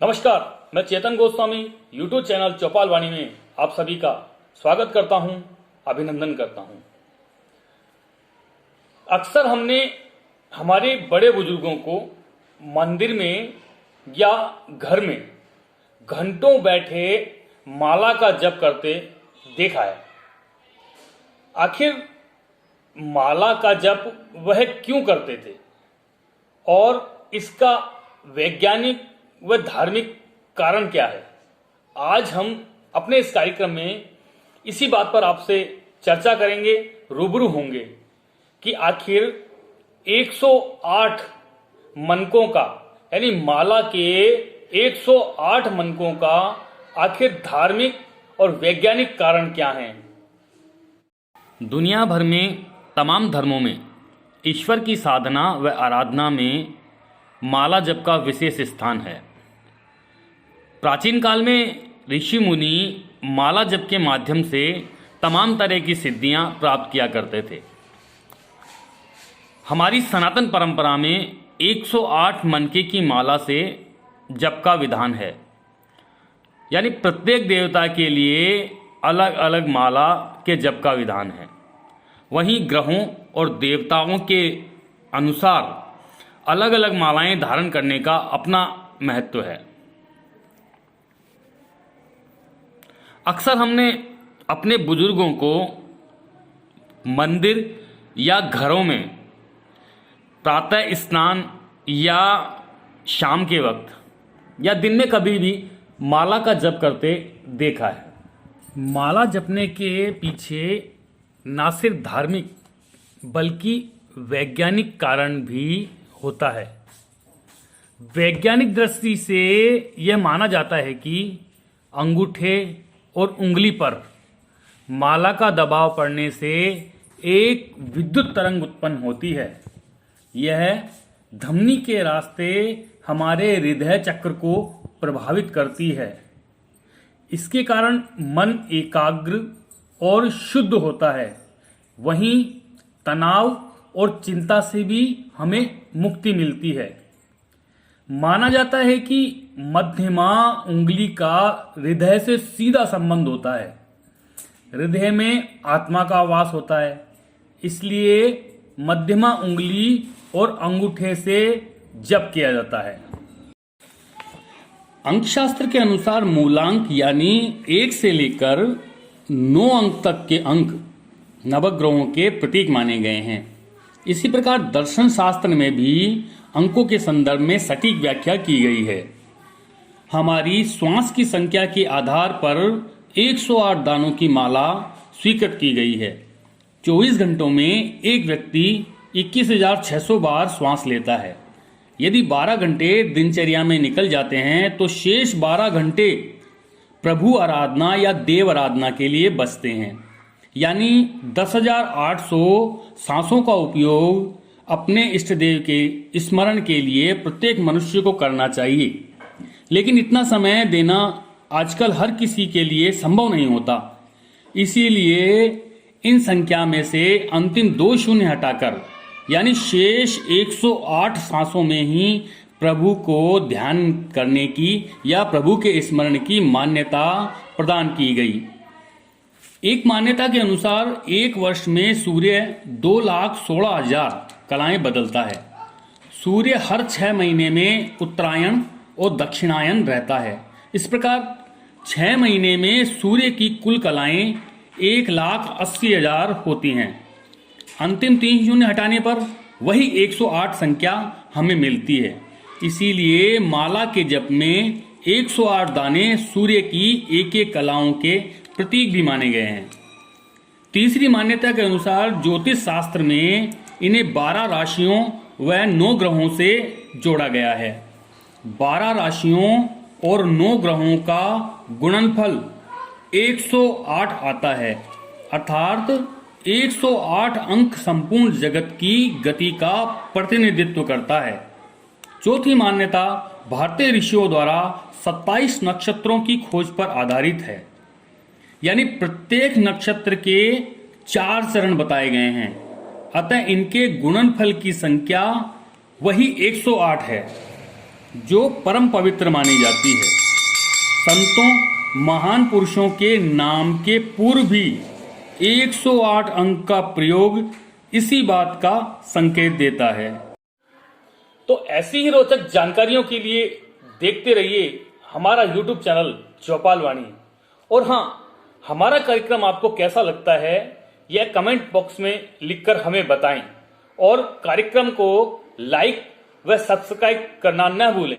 नमस्कार, मैं चेतन Goswami YouTube channel चौपाल वाणी में आप सभी का स्वागत करता हूं, अभिनंदन करता हूं। अक्सर हमने हमारे बड़े बुजुर्गों को मंदिर में या घर में घंटों बैठे माला का जप करते देखा है। आखिर माला का जप वह क्यों करते थे और इसका वैज्ञानिक व धार्मिक कारण क्या है? आज हम अपने इस कार्यक्रम में इसी बात पर आपसे चर्चा करेंगे, रूबरू होंगे कि आखिर 108 मनकों का यानी माला के 108 मनकों का आखिर धार्मिक और वैज्ञानिक कारण क्या है। दुनिया भर में तमाम धर्मों में ईश्वर की साधना व आराधना में माला जप का विशेष स्थान है। प्राचीन काल में ऋषि मुनि माला जप के माध्यम से तमाम तरह की सिद्धियां प्राप्त किया करते थे। हमारी सनातन परंपरा में 108 मनके की माला से जप का विधान है, यानी प्रत्येक देवता के लिए अलग अलग माला के जप का विधान है। वहीं ग्रहों और देवताओं के अनुसार अलग अलग मालाएं धारण करने का अपना महत्व है। अक्सर हमने अपने बुजुर्गों को मंदिर या घरों में प्रातः स्नान या शाम के वक्त या दिन में कभी भी माला का जप करते देखा है। माला जपने के पीछे ना सिर्फ धार्मिक बल्कि वैज्ञानिक कारण भी होता है। वैज्ञानिक दृष्टि से यह माना जाता है कि अंगूठे और उंगली पर माला का दबाव पड़ने से एक विद्युत तरंग उत्पन्न होती है। यह धमनी के रास्ते हमारे हृदय चक्र को प्रभावित करती है। इसके कारण मन एकाग्र और शुद्ध होता है। वहीं तनाव और चिंता से भी हमें मुक्ति मिलती है। माना जाता है कि मध्यमा उंगली का हृदय से सीधा संबंध होता है। हृदय में आत्मा का वास होता है, इसलिए मध्यमा उंगली और अंगूठे से जप किया जाता है। अंकशास्त्र के अनुसार मूलांक यानी 1 से लेकर 9 अंक तक के अंक नवग्रहों के प्रतीक माने गए हैं। इसी प्रकार दर्शन शास्त्र में भी अंकों के संदर्भ में सटीक व्याख्या की गई है। हमारी श्वास की संख्या के आधार पर 108 दानों की माला स्वीकृत की गई है। 24 घंटों में एक व्यक्ति 21,600 बार श्वास लेता है। यदि 12 घंटे दिनचर्या में निकल जाते हैं तो शेष 12 घंटे प्रभु आराधना या देव आराधना के लिए बचते हैं। यानी 10,800 सांसों का उपयोग अपने इष्ट देव के स्मरण के लिए प्रत्येक मनुष्य को करना चाहिए। लेकिन इतना समय देना आजकल हर किसी के लिए संभव नहीं होता। इसीलिए इन संख्या में से अंतिम 2 शून्य हटाकर यानी शेष 108 सांसों में ही प्रभु को ध्यान करने की या प्रभु के स्मरण की मान्यता प्रदान की गई। एक मान्यता के अनुसार एक वर्ष में सूर्य 2,16,000 कलाएं बदलता है। सूर्य हर 6 महीने में उत्तरायण और दक्षिणायन रहता है। इस प्रकार 6 महीने में सूर्य की कुल कलाएं 1,80,000 होती हैं। अंतिम 3 शून्य हटाने पर वही 108 संख्या हमें मिलती है। इसीलिए माला के जप में 108 दाने सूर्य की एक एक कलाओं के प्रतीक भी माने गए हैं। तीसरी मान्यता के अनुसार ज्योतिष शास्त्र में इन्हें 12 राशियों व 9 ग्रहों से जोड़ा गया है। 12 राशियों और 9 ग्रहों का गुणनफल 108 आता है, अर्थात 108 अंक संपूर्ण जगत की गति का प्रतिनिधित्व करता है। चौथी मान्यता भारतीय ऋषियों द्वारा 27 नक्षत्रों की खोज पर आधारित है। यानी प्रत्येक नक्षत्र के 4 चरण बताए गए हैं, अतः इनके गुणनफल की संख्या वही 108 है। जो परम पवित्र मानी जाती है। संतों, महान पुरुषों के नाम के पूर्व भी 108 अंक का प्रयोग इसी बात का संकेत देता है। तो ऐसी ही रोचक जानकारियों के लिए देखते रहिए हमारा YouTube चैनल चौपाल वाणी। और हाँ, हमारा कार्यक्रम आपको कैसा लगता है यह कमेंट बॉक्स में लिखकर हमें बताएं और कार्यक्रम को लाइक व सब्सक्राइब करना न भूलें।